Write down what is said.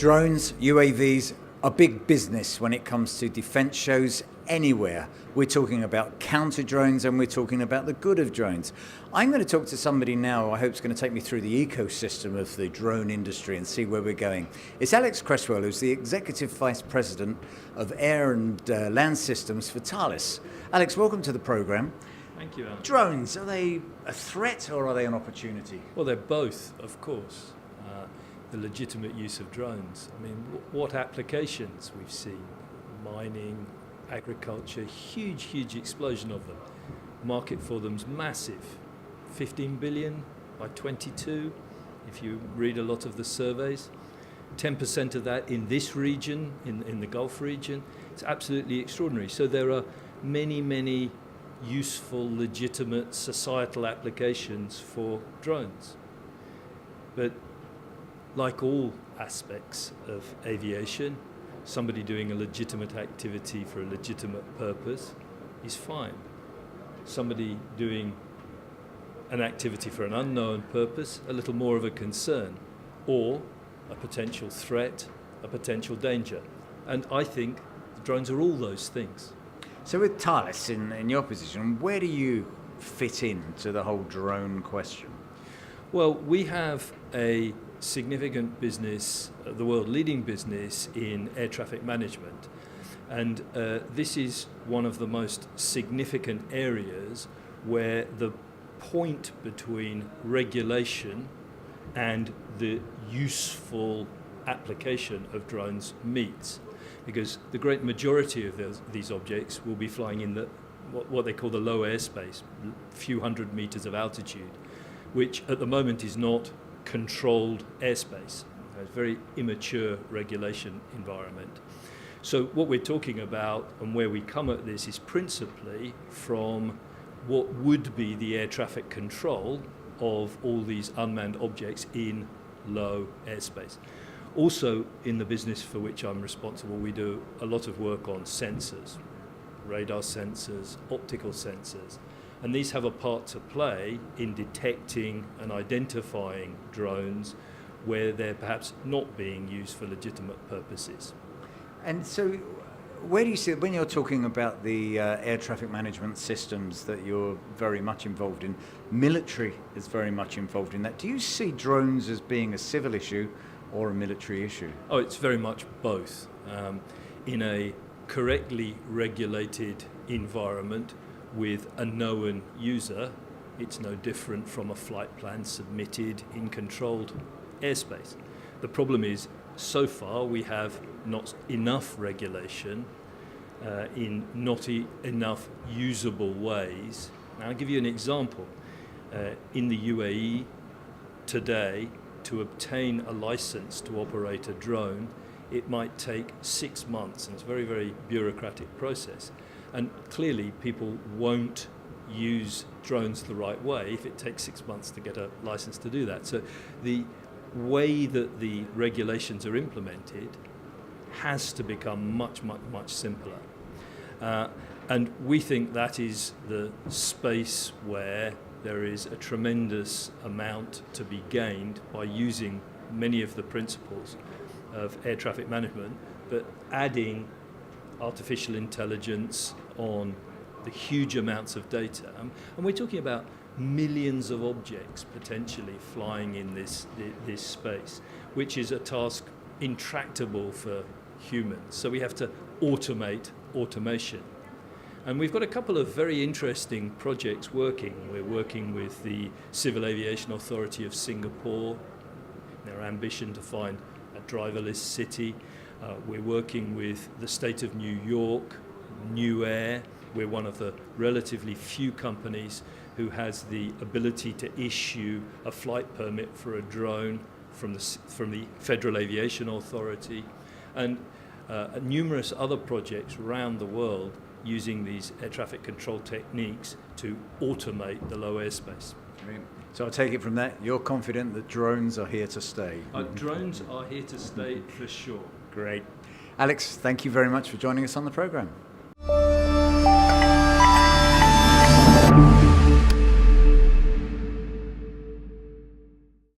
Drones, UAVs, are big business when it comes to defence shows anywhere. We're talking about counter drones and we're talking about the good of drones. I'm going to talk to somebody now who I hope is going to take me through the ecosystem of the drone industry and see where we're going. It's Alex Cresswell, who's the Executive Vice President of Air and Land Systems for Thales. Alex, welcome to the programme. Thank you, Alan. Drones, are they a threat or are they an opportunity? Well, they're both, of course. The legitimate use of drones. I mean, what applications we've seen? Mining, agriculture, huge explosion of them. Market for them's massive. 15 billion by 22, if you read a lot of the surveys. 10% of that in this region, in the Gulf region. It's absolutely extraordinary. So there are many useful, legitimate societal applications for drones. But like all aspects of aviation, somebody doing a legitimate activity for a legitimate purpose is fine. Somebody doing an activity for an unknown purpose, a little more of a concern, or a potential threat, a potential danger. And I think the drones are all those things. So with Thales, in your position, where do you fit into the whole drone question? Well, we have a significant business, the world-leading business in air traffic management. And this is one of the most significant areas where the point between regulation and the useful application of drones meets. Because the great majority of these objects will be flying in what they call the low airspace, a few hundred meters of altitude, which at the moment is not controlled airspace. It's a very immature regulation environment. So what we're talking about and where we come at this is principally from what would be the air traffic control of all these unmanned objects in low airspace. Also, in the business for which I'm responsible, we do a lot of work on sensors, radar sensors, optical sensors, and these have a part to play in detecting and identifying drones where they're perhaps not being used for legitimate purposes. And so where do you see, when you're talking about the air traffic management systems that you're very much involved in, military is very much involved in that. Do you see drones as being a civil issue or a military issue? Oh, it's very much both. In a correctly regulated environment with a known user, it's no different from a flight plan submitted in controlled airspace. The problem is, so far we have not enough regulation in not enough usable ways. Now, I'll give you an example. In the UAE today, to obtain a license to operate a drone, it might take 6 months, and it's a very bureaucratic process. And clearly people won't use drones the right way if it takes 6 months to get a license to do that. So the way that the regulations are implemented has to become much simpler. And we think that is the space where there is a tremendous amount to be gained by using many of the principles of air traffic management, but adding artificial intelligence on the huge amounts of data. And we're talking about millions of objects potentially flying in this space, which is a task intractable for humans. So we have to automate automation. And we've got a couple of very interesting projects working. We're working with the Civil Aviation Authority of Singapore, their ambition to find a driverless city. We're working with the state of New York, New Air. We're one of the relatively few companies who has the ability to issue a flight permit for a drone from the Federal Aviation Authority, and numerous other projects around the world using these air traffic control techniques to automate the low airspace. So I take it from that, you're confident that drones are here to stay? Drones are here to stay for sure. Great. Alex, thank you very much for joining us on the programme.